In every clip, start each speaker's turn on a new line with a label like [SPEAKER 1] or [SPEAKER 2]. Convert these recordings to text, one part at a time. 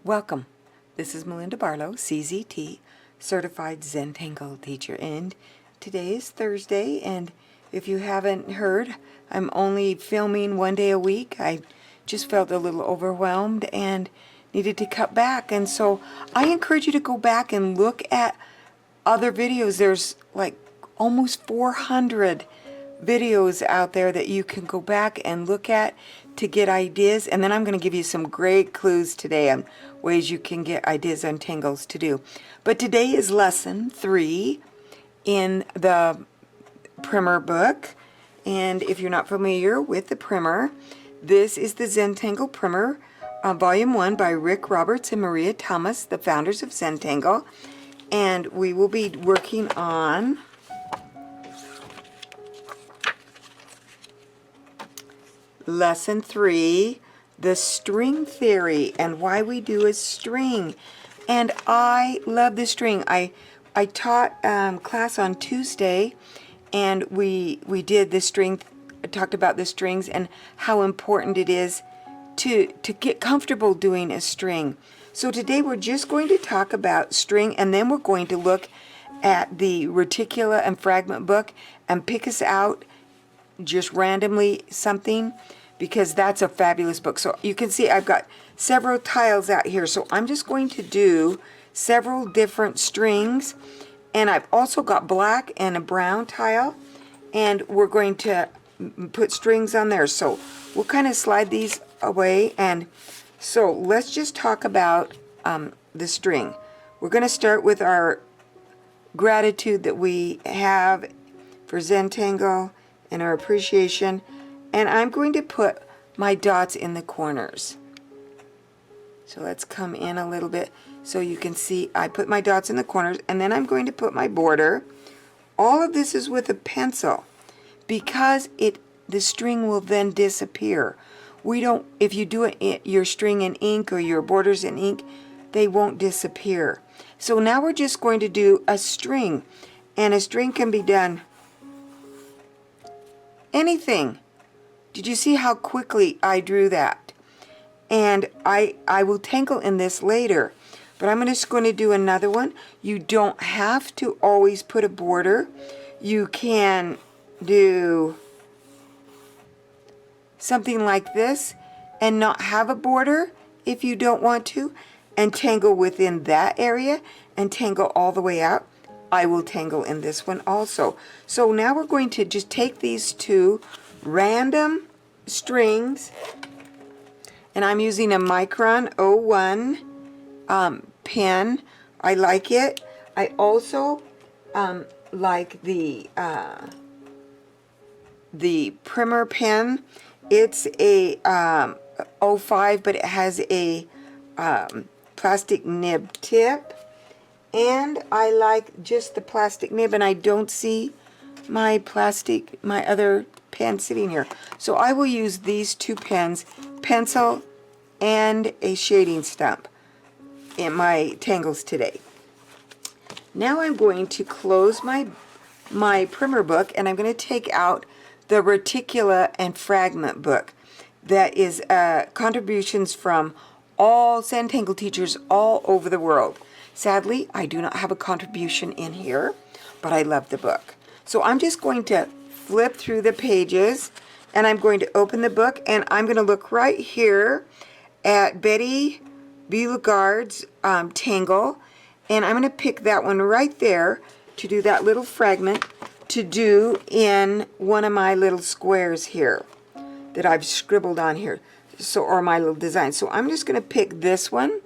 [SPEAKER 1] Welcome. This is Melinda Barlow, CZT, Certified Zentangle Teacher, and today is Thursday, and if you haven't heard, I'm only filming one day a week. I just felt a little overwhelmed and needed to cut back, and so I encourage you to go back and look at other videos. There's like almost 400 videos out there that you can go back and look at to get ideas, and then I'm going to give you some great clues today on ways you can get ideas on tangles to do. But today is lesson 3 in the primer book, and if you're not familiar with the primer, this is the Zentangle Primer, Volume 1 by Rick Roberts and Maria Thomas, the founders of Zentangle, and we will be working on Lesson 3, the string theory and why we do a string. And I love the string. I taught class on Tuesday, and we did the string, talked about the strings and how important it is to get comfortable doing a string. So today we're just going to talk about string, and then we're going to look at the Reticula and Fragment book and pick us out just randomly something, because that's a fabulous book. So you can see I've got several tiles out here. So I'm just going to do several different strings. And I've also got black and a brown tile. And we're going to put strings on there. So we'll kind of slide these away. And so let's just talk about the string. We're going to start with our gratitude that we have for Zentangle and our appreciation. And I'm going to put my dots in the corners. So let's come in a little bit so you can see I put my dots in the corners, and then I'm going to put my border. All of this is with a pencil because the string will then disappear. We don't, if you do your string in ink or your borders in ink, they won't disappear. So now we're just going to do a string, and a string can be done anything. Did you see how quickly I drew that? And I will tangle in this later, but I'm just going to do another one. You don't have to always put a border. You can do something like this and not have a border if you don't want to, and tangle within that area and tangle all the way out. I will tangle in this one also. So now we're going to just take these two random strings, and I'm using a Micron 01 pen. I like it. I also like the primer pen. It's a 05, but it has a plastic nib tip, and I like just the plastic nib, and I don't see my other pen sitting here. So I will use these two pens, pencil and a shading stump, in my tangles today. Now I'm going to close my primer book, and I'm going to take out the Reticula and Fragment book. That is contributions from all Zentangle teachers all over the world. Sadly, I do not have a contribution in here, but I love the book. So I'm just going to flip through the pages, and I'm going to open the book, and I'm going to look right here at Betty Beauregard's Tangle, and I'm going to pick that one right there to do that little fragment to do in one of my little squares here that I've scribbled on here, so, or my little design. So I'm just going to pick this one,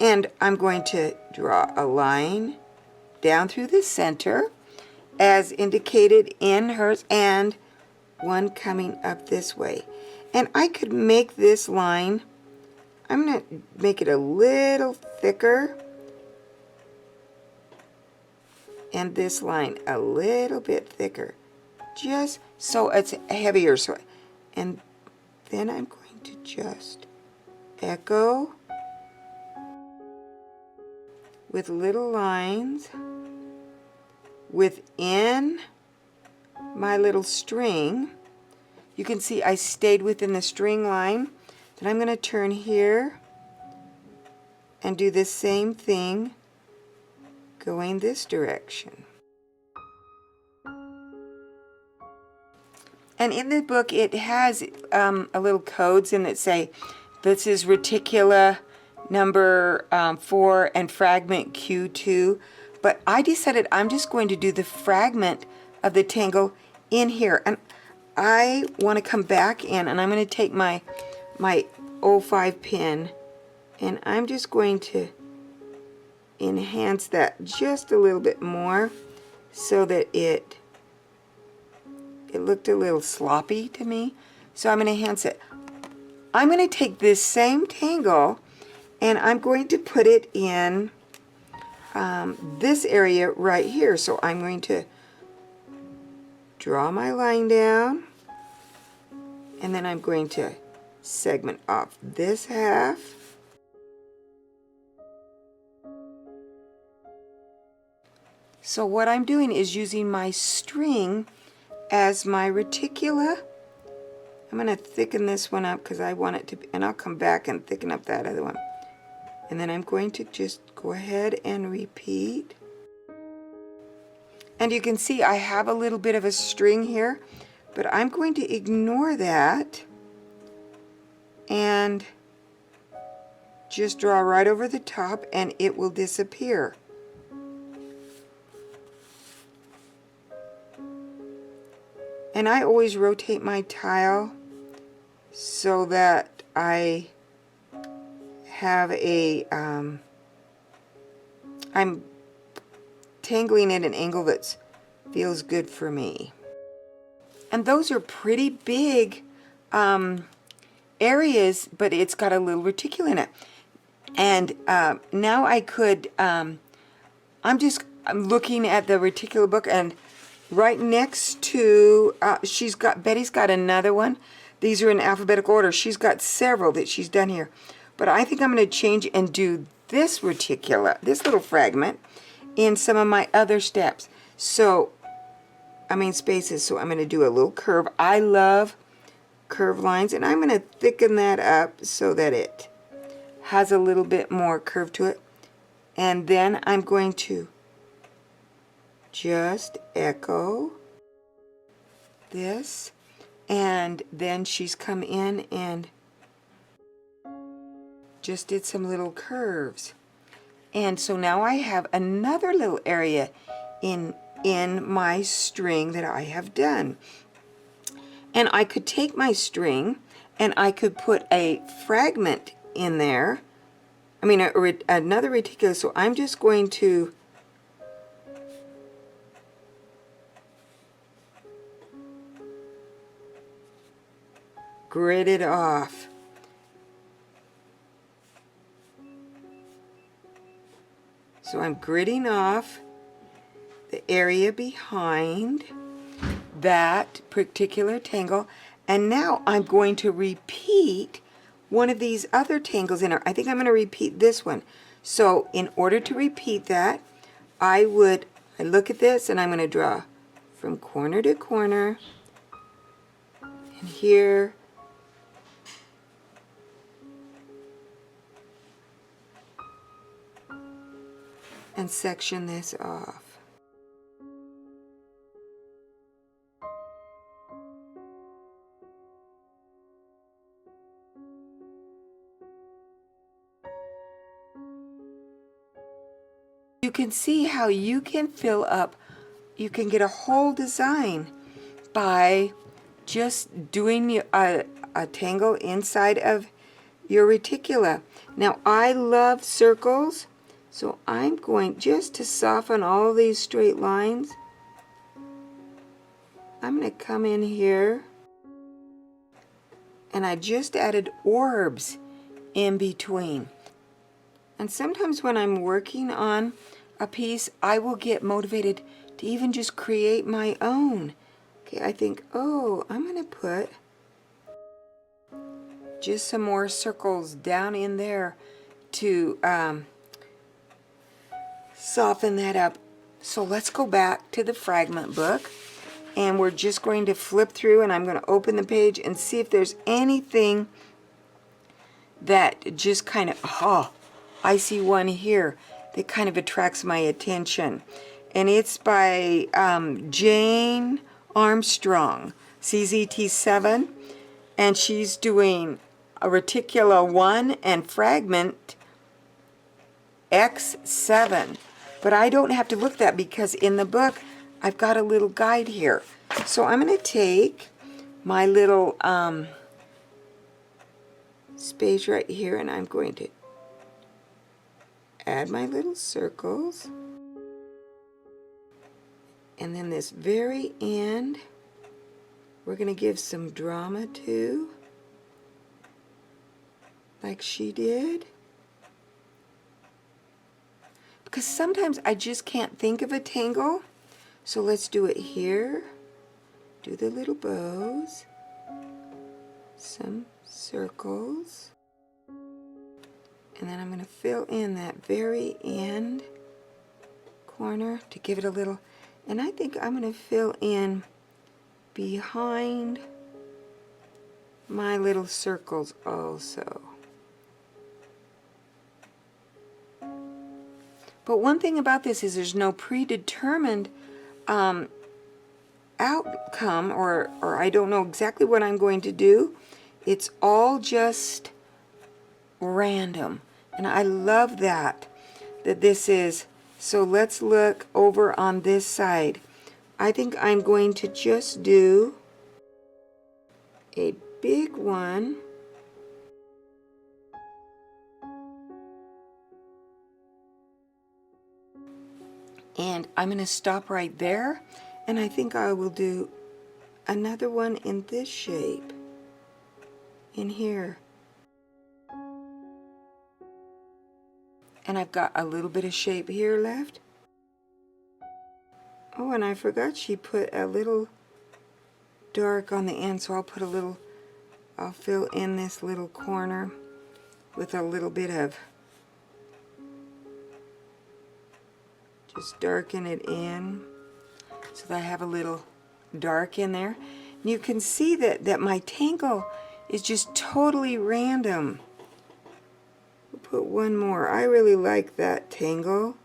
[SPEAKER 1] and I'm going to draw a line down through the center as indicated in hers, and one coming up this way. And I could make this line, I'm going to make it a little thicker, and this line a little bit thicker, just so it's heavier. So, and then I'm going to just echo with little lines within my little string. You can see I stayed within the string line. Then I'm going to turn here and do the same thing going this direction. And in the book it has a little codes in that say this is Reticula number 4 and Fragment Q2, but I decided I'm just going to do the fragment of the Tangle in here, and I want to come back in, and I'm going to take my 05 pin, and I'm just going to enhance that just a little bit more so that it looked a little sloppy to me. So I'm going to enhance it. I'm going to take this same Tangle and I'm going to put it in this area right here. So I'm going to draw my line down, and then I'm going to segment off this half. So what I'm doing is using my string as my reticula. I'm going to thicken this one up because I want it to be, and I'll come back and thicken up that other one. And then I'm going to just go ahead and repeat. And you can see I have a little bit of a string here, but I'm going to ignore that and just draw right over the top, and it will disappear. And I always rotate my tile so that I have a, I'm tangling at an angle that feels good for me. And those are pretty big areas, but it's got a little reticula in it. And now I could, I'm looking at the reticula book, and right next to, Betty's got another one. These are in alphabetical order. She's got several that she's done here. But I think I'm going to change and do this reticula, this little fragment, in some of my other steps. So, spaces. So I'm going to do a little curve. I love curved lines, and I'm going to thicken that up so that it has a little bit more curve to it. And then I'm going to just echo this, and then she's come in and just did some little curves. And so now I have another little area in my string that I have done. And I could take my string and I could put a fragment in there. Another reticula. So I'm just going to grid it off. So I'm gridding off the area behind that particular tangle, and now I'm going to repeat one of these other tangles in there. I think I'm going to repeat this one. So in order to repeat that, I look at this and I'm going to draw from corner to corner, and here, and section this off. You can see how you can fill up, you can get a whole design by just doing a tangle inside of your reticula. Now I love circles, so I'm going just to soften all these straight lines. I'm going to come in here, and I just added orbs in between. And sometimes when I'm working on a piece, I will get motivated to even just create my own. Okay, I think, oh, I'm going to put just some more circles down in there to soften that up. So let's go back to the fragment book, and we're just going to flip through, and I'm going to open the page and see if there's anything that just kind of, I see one here that kind of attracts my attention. And it's by Jane Armstrong, CZT7. And she's doing a Reticula 1 and Fragment X7. But I don't have to look that because in the book, I've got a little guide here. So I'm going to take my little space right here, and I'm going to add my little circles. And then this very end, we're going to give some drama to, like she did. Because sometimes I just can't think of a tangle. So let's do it here. Do the little bows. Some circles. And then I'm going to fill in that very end corner to give it a little. And I think I'm going to fill in behind my little circles also. But one thing about this is there's no predetermined outcome, or I don't know exactly what I'm going to do. It's all just random. And I love that this is. So let's look over on this side. I think I'm going to just do a big one. And I'm going to stop right there. And I think I will do another one in this shape. In here. And I've got a little bit of shape here left. Oh, and I forgot she put a little dark on the end, so I'll put a little, I'll fill in this little corner with a little bit of, just darken it in so that I have a little dark in there. And you can see that my tangle is just totally random. We'll put one more. I really like that tangle.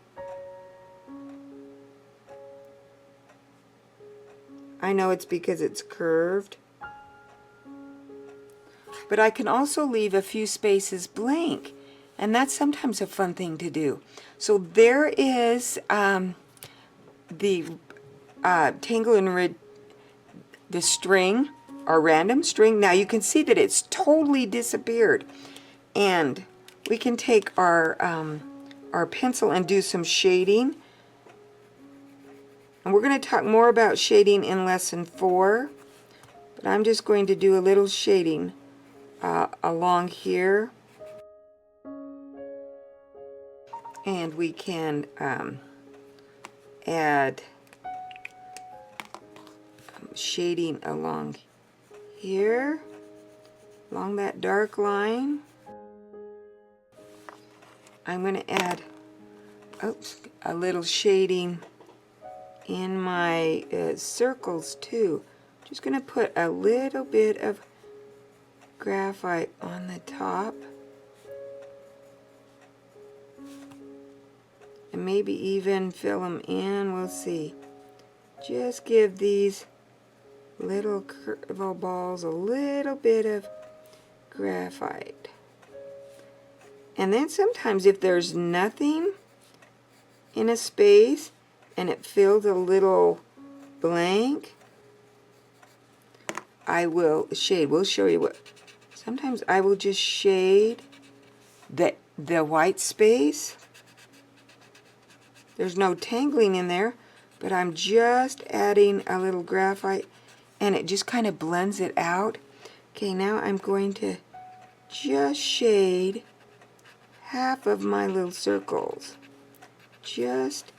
[SPEAKER 1] I know it's because it's curved. But I can also leave a few spaces blank. And that's sometimes a fun thing to do. So there is the Tangle and the string, our random string. Now you can see that it's totally disappeared. And we can take our pencil and do some shading. And we're going to talk more about shading in lesson 4. But I'm just going to do a little shading along here. And we can add shading along here, along that dark line. I'm going to add a little shading in my circles too. Just going to put a little bit of graphite on the top. And maybe even fill them in, we'll see. Just give these little curved balls a little bit of graphite. And then sometimes if there's nothing in a space and it fills a little blank, I will shade. We'll show you what. Sometimes I will just shade the white space. There's no tangling in there, but I'm just adding a little graphite and it just kind of blends it out. Okay, now I'm going to just shade half of my little circles. Just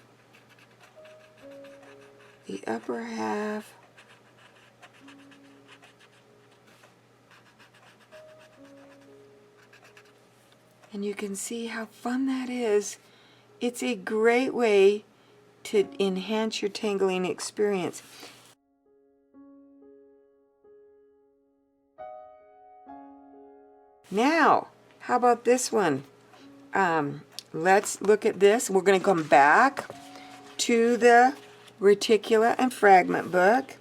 [SPEAKER 1] the upper half. And you can see how fun that is. It's a great way to enhance your tangling experience. Now, how about this one? let's look at this. We're going to come back to the Reticula and Fragment book,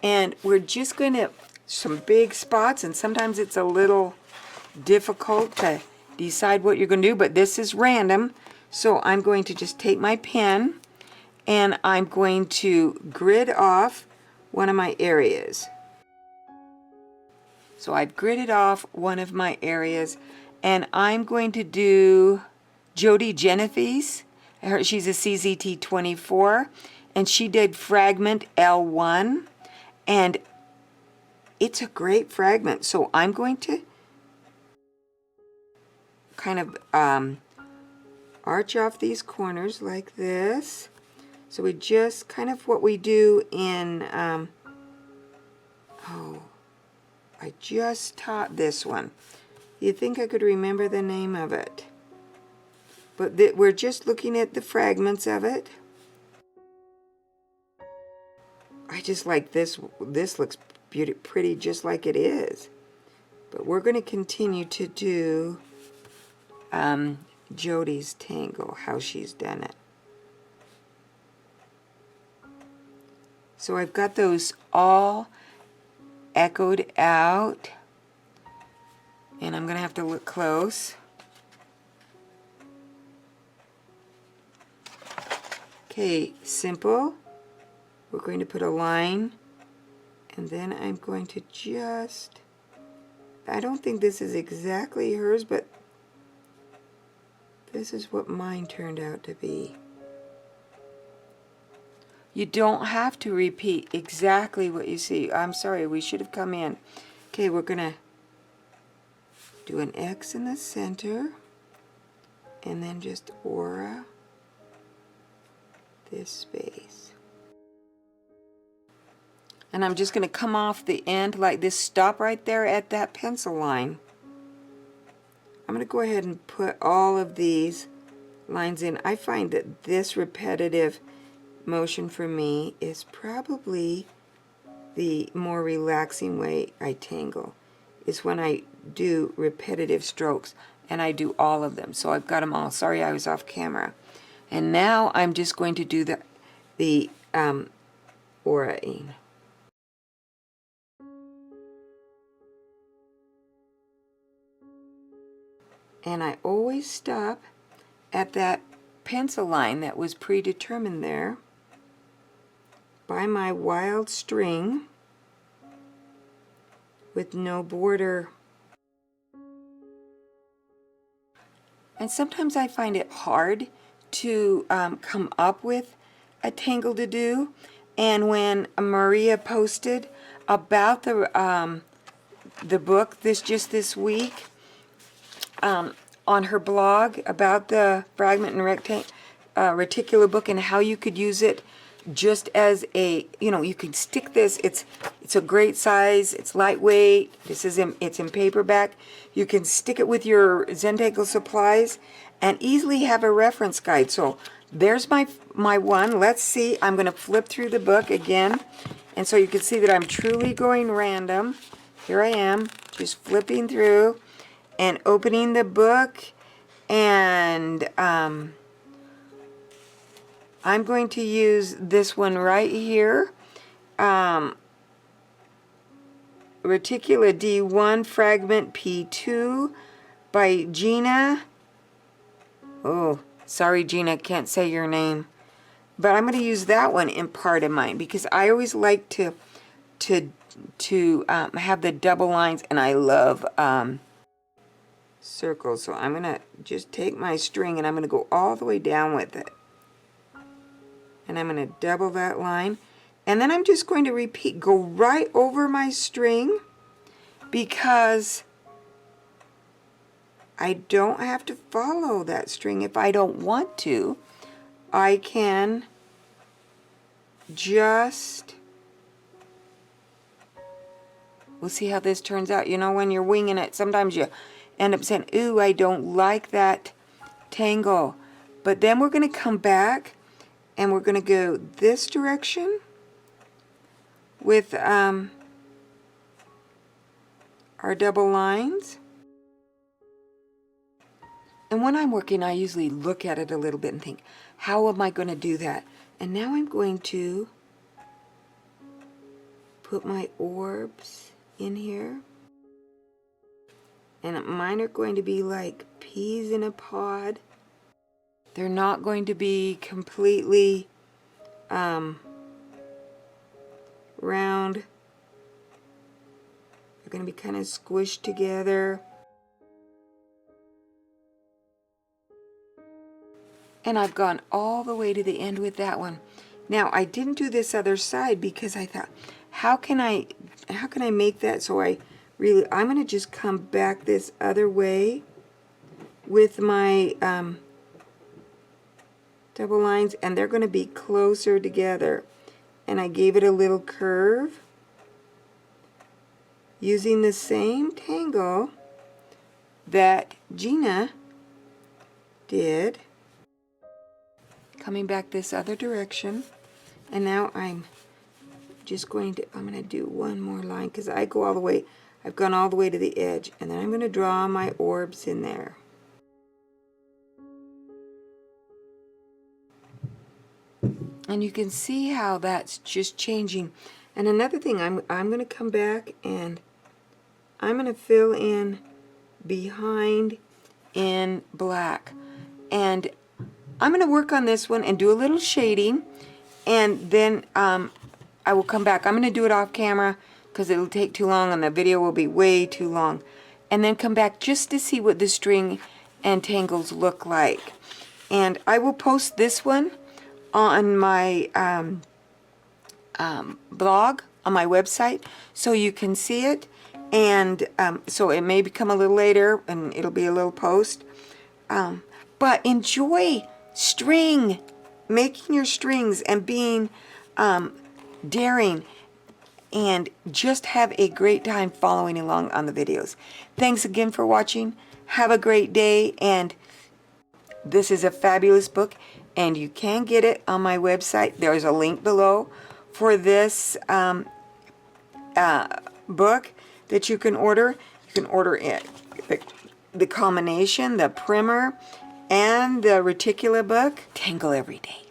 [SPEAKER 1] and we're just going to, some big spots, and sometimes it's a little difficult to decide what you're going to do, but this is random. So I'm going to just take my pen and I'm going to grid off one of my areas. So I've gridded off one of my areas, and I'm going to do Jody Genovese. She's a CZT 24, and she did Fragment L1, and it's a great fragment. So I'm going to kind of arch off these corners like this. So we just kind of what we do in, I just taught this one. You'd think I could remember the name of it. But we're just looking at the fragments of it. I just like this. This looks pretty just like it is. But we're going to continue to do Jody's Tangle, how she's done it. So I've got those all echoed out, and I'm going to have to look close. Okay, simple. We're going to put a line, and then I'm going to just, I don't think this is exactly hers, but this is what mine turned out to be. You don't have to repeat exactly what you see. I'm sorry, we should have come in. Okay, we're going to do an X in the center, and then just aura this space. And I'm just going to come off the end like this, stop right there at that pencil line. I'm going to go ahead and put all of these lines in. I find that this repetitive motion for me is probably the more relaxing way I tangle, is when I do repetitive strokes, and I do all of them. So I've got them all. Sorry I was off camera. And now I'm just going to do the aura-ing. And I always stop at that pencil line that was predetermined there by my wild string with no border. And sometimes I find it hard to come up with a tangle to do. And when Maria posted about the book just this week, on her blog about the Fragment and Reticula book and how you could use it just as a, you can stick this. It's a great size. It's lightweight. It's in paperback. You can stick it with your Zentangle supplies and easily have a reference guide. So there's my one. Let's see. I'm going to flip through the book again, and so you can see that I'm truly going random. Here I am, just flipping through and opening the book, and I'm going to use this one right here, Reticula D1 Fragment P2 by Gina. Oh, sorry Gina, can't say your name. But I'm going to use that one in part of mine because I always like to have the double lines, and I love circles. So I'm going to just take my string and I'm going to go all the way down with it. And I'm going to double that line. And then I'm just going to repeat, go right over my string, because I don't have to follow that string if I don't want to. I can just, we'll see how this turns out. When you're winging it, sometimes you end up saying, ooh, I don't like that tangle. But then we're going to come back and we're going to go this direction with our double lines. And when I'm working, I usually look at it a little bit and think, how am I going to do that? And now I'm going to put my orbs in here. And mine are going to be like peas in a pod. They're not going to be completely round. They're going to be kind of squished together. And I've gone all the way to the end with that one. Now, I didn't do this other side because I thought, how can I make that so I'm going to just come back this other way with my double lines, and they're going to be closer together. And I gave it a little curve using the same Tangle that Gina did, coming back this other direction. And now I'm going to do one more line because I've gone all the way to the edge, and then I'm going to draw my orbs in there. And you can see how that's just changing. And another thing, I'm going to come back and I'm going to fill in behind in black. And I'm going to work on this one and do a little shading, and then I will come back. I'm going to do it off camera because it'll take too long and the video will be way too long. And then come back just to see what the string and tangles look like. And I will post this one on my blog, on my website, so you can see it. And so it may become a little later and it'll be a little post. But enjoy string, making your strings and being daring, and just have a great time following along on the videos. Thanks again for watching. Have a great day, and this is a fabulous book, and you can get it on my website. There's a link below for this book that you can order. You can order it, the combination, the primer, and the Reticula book. Tangle every day.